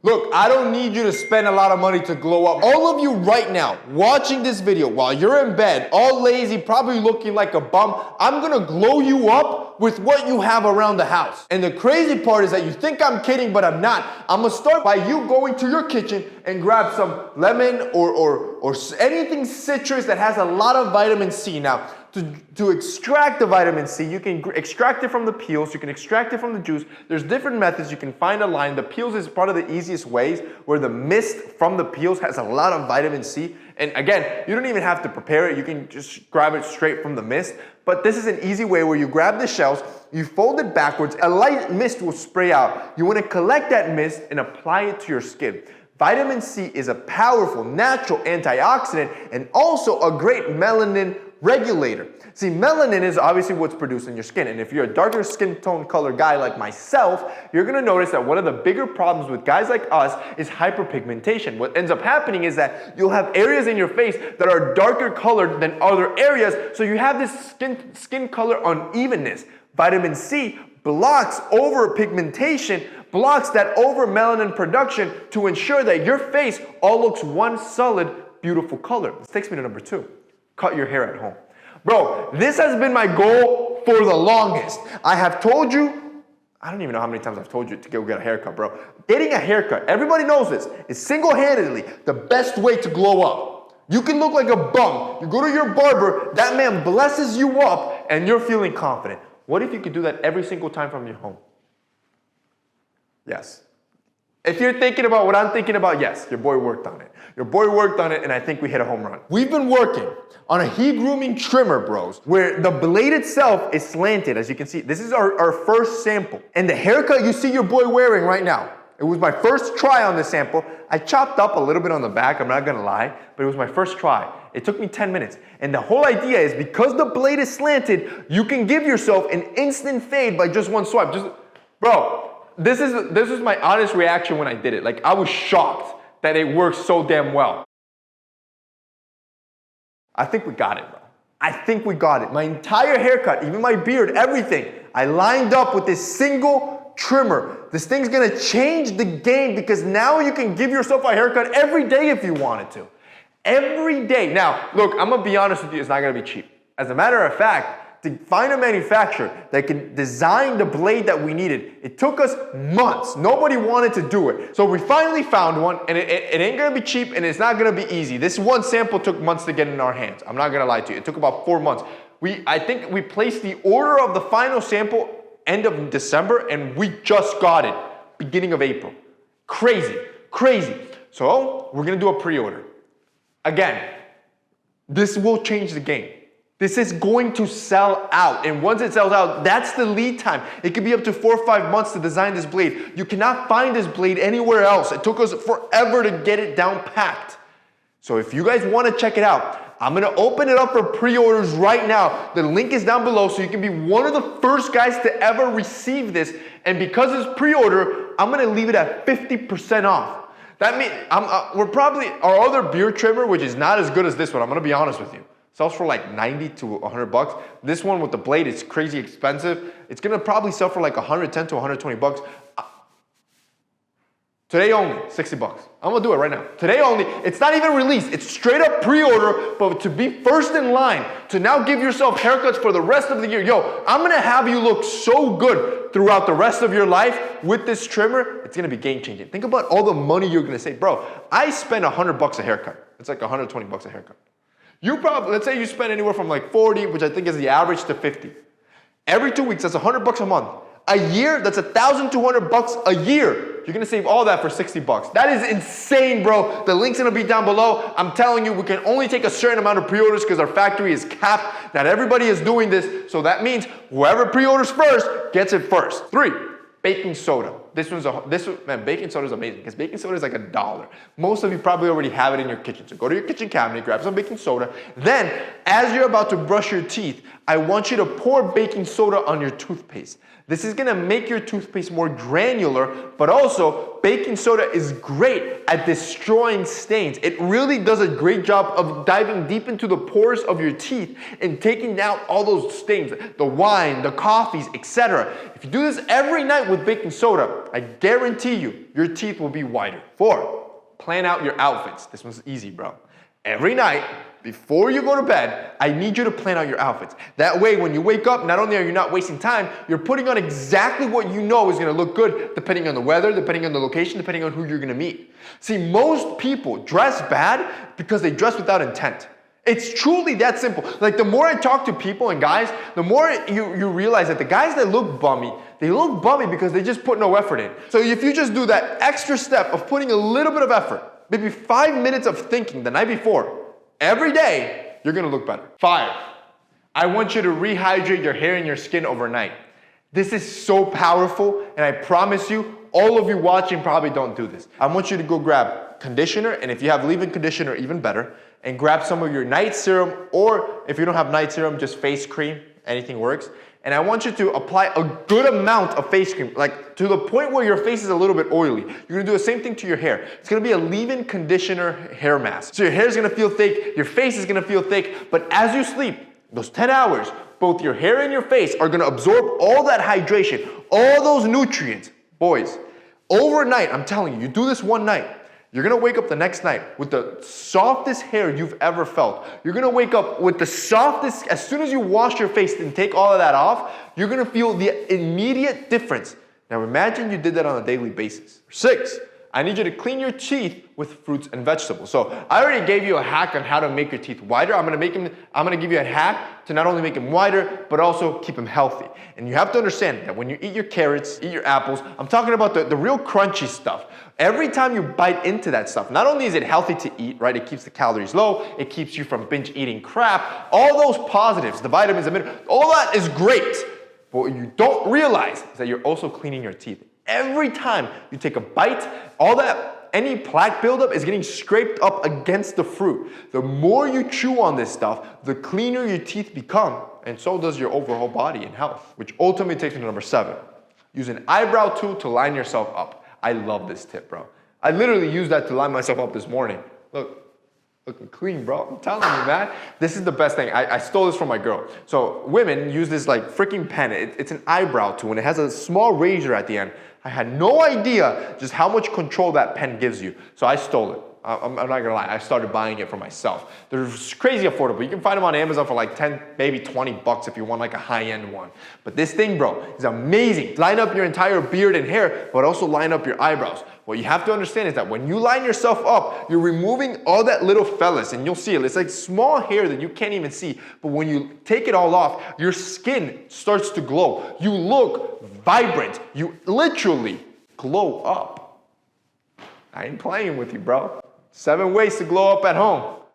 Look, I don't need you to spend a lot of money to glow up. All of you right now, watching this video while you're in bed, all lazy, probably looking like a bum, I'm gonna glow you up with what you have around the house. And the crazy part is that you think I'm kidding, but I'm not. I'm gonna start by you going to your kitchen and grab some lemon or anything citrus that has a lot of vitamin C. Now, to extract the vitamin C, you can extract it from the peels, you can extract it from the juice. There's different methods. You can find a line. The peels is part of the easiest ways, where the mist from the peels has a lot of vitamin C. And again, you don't even have to prepare it. You can just grab it straight from the mist. But this is an easy way where you grab the shells, you fold it backwards, a light mist will spray out. You want to collect that mist and apply it to your skin. Vitamin C is a powerful natural antioxidant and also a great melanin regulator. See, melanin is obviously what's produced in your skin, and if you're a darker skin tone color guy like myself, you're gonna notice that one of the bigger problems with guys like us is hyperpigmentation. What ends up happening is that you'll have areas in your face that are darker colored than other areas, so you have this skin color unevenness. Vitamin C blocks overpigmentation, blocks that over melanin production to ensure that your face all looks one solid, beautiful color. This takes me to number 2. Cut your hair at home. Bro, this has been my goal for the longest. I have told you, I don't even know how many times I've told you to go get a haircut, bro. Getting a haircut, everybody knows this, is single-handedly the best way to glow up. You can look like a bum. You go to your barber, that man blesses you up, and you're feeling confident. What if you could do that every single time from your home? Yes. If you're thinking about what I'm thinking about, yes, your boy worked on it. Your boy worked on it, and I think we hit a home run. We've been working on a heat grooming trimmer, bros, where the blade itself is slanted, as you can see. This is our first sample. And the haircut you see your boy wearing right now, it was my first try on this sample. I chopped up a little bit on the back, I'm not gonna lie, but it was my first try. It took me 10 minutes. And the whole idea is because the blade is slanted, you can give yourself an instant fade by just one swipe. Bro, this is my honest reaction when I did it. Like, I was shocked that it works so damn well. I think we got it, bro. I think we got it. My entire haircut, even my beard, everything, I lined up with this single trimmer. This thing's gonna change the game because now you can give yourself a haircut every day if you wanted to. Every day. Now, look, I'm gonna be honest with you, it's not gonna be cheap. As a matter of fact, to find a manufacturer that can design the blade that we needed, it took us months. Nobody wanted to do it. So we finally found one, and it ain't gonna be cheap, and it's not gonna be easy. This one sample took months to get in our hands. I'm not gonna lie to you. It took about 4 months. I think we placed the order of the final sample end of December, and we just got it beginning of April. Crazy, crazy. So we're gonna do a pre-order. Again, this will change the game. This is going to sell out, and once it sells out, that's the lead time. It could be up to 4 or 5 months to design this blade. You cannot find this blade anywhere else. It took us forever to get it down packed. So if you guys want to check it out, I'm gonna open it up for pre-orders right now. The link is down below, so you can be one of the first guys to ever receive this. And because it's pre-order, I'm gonna leave it at 50% off. That means our other beard trimmer, which is not as good as this one, I'm gonna be honest with you, sells for like 90 to 100 bucks. This one with the blade is crazy expensive. It's gonna probably sell for like 110 to 120 bucks. Today only, 60 bucks. I'm gonna do it right now. Today only, it's not even released. It's straight up pre-order, but to be first in line, to now give yourself haircuts for the rest of the year. Yo, I'm gonna have you look so good throughout the rest of your life with this trimmer. It's gonna be game changing. Think about all the money you're gonna save. Bro, I spend 100 bucks a haircut. It's like 120 bucks a haircut. You probably, let's say you spend anywhere from like 40, which I think is the average, to 50. Every 2 weeks, that's 100 bucks a month. A year, that's 1,200 bucks a year. You're gonna save all that for 60 bucks. That is insane, bro. The link's gonna be down below. I'm telling you, we can only take a certain amount of pre-orders because our factory is capped. Not everybody is doing this, so that means whoever pre-orders first gets it first. 3, baking soda. Man, baking soda is amazing because baking soda is like $1. Most of you probably already have it in your kitchen. So go to your kitchen cabinet, grab some baking soda. Then, as you're about to brush your teeth, I want you to pour baking soda on your toothpaste. This is gonna make your toothpaste more granular, but also baking soda is great at destroying stains. It really does a great job of diving deep into the pores of your teeth and taking out all those stains, the wine, the coffees, etc. If you do this every night with baking soda, I guarantee you, your teeth will be whiter. 4, plan out your outfits. This one's easy, bro. Every night, before you go to bed, I need you to plan out your outfits. That way, when you wake up, not only are you not wasting time, you're putting on exactly what you know is gonna look good, depending on the weather, depending on the location, depending on who you're gonna meet. See, most people dress bad because they dress without intent. It's truly that simple. Like, the more I talk to people and guys, the more you realize that the guys that look bummy, they look bummy because they just put no effort in. So if you just do that extra step of putting a little bit of effort, maybe 5 minutes of thinking the night before, every day, you're gonna look better. 5, I want you to rehydrate your hair and your skin overnight. This is so powerful, and I promise you, all of you watching probably don't do this. I want you to go grab conditioner, and if you have leave-in conditioner, even better, and grab some of your night serum, or if you don't have night serum, just face cream, anything works. And I want you to apply a good amount of face cream, like to the point where your face is a little bit oily. You're gonna do the same thing to your hair. It's gonna be a leave-in conditioner hair mask. So your hair is gonna feel thick, your face is gonna feel thick, but as you sleep, those 10 hours, both your hair and your face are gonna absorb all that hydration, all those nutrients. Boys, overnight, I'm telling you, you do this one night, you're gonna wake up the next night with the softest hair you've ever felt. You're gonna wake up with the softest, as soon as you wash your face and take all of that off, you're gonna feel the immediate difference. Now imagine you did that on a daily basis. 6, I need you to clean your teeth with fruits and vegetables. So I already gave you a hack on how to make your teeth whiter. I'm gonna give you a hack to not only make them whiter, but also keep them healthy. And you have to understand that when you eat your carrots, eat your apples, I'm talking about the real crunchy stuff. Every time you bite into that stuff, not only is it healthy to eat, right? It keeps the calories low, it keeps you from binge eating crap. All those positives, the vitamins, the minerals, all that is great. But what you don't realize is that you're also cleaning your teeth. Every time you take a bite, all that, any plaque buildup is getting scraped up against the fruit. The more you chew on this stuff, the cleaner your teeth become, and so does your overall body and health. Which ultimately takes me to number 7. Use an eyebrow tool to line yourself up. I love this tip, bro. I literally used that to line myself up this morning. Look. Looking clean, bro. I'm telling you, man. This is the best thing. I stole this from my girl. So women use this like freaking pen. It's an eyebrow tool, and it has a small razor at the end. I had no idea just how much control that pen gives you. So I stole it. I'm not gonna lie, I started buying it for myself. They're crazy affordable. You can find them on Amazon for like 10, maybe 20 bucks if you want like a high-end one. But this thing, bro, is amazing. Line up your entire beard and hair, but also line up your eyebrows. What you have to understand is that when you line yourself up, you're removing all that little fellas, and you'll see it. It's like small hair that you can't even see. But when you take it all off, your skin starts to glow. You look vibrant. You literally glow up. I ain't playing with you, bro. 7 ways to glow up at home.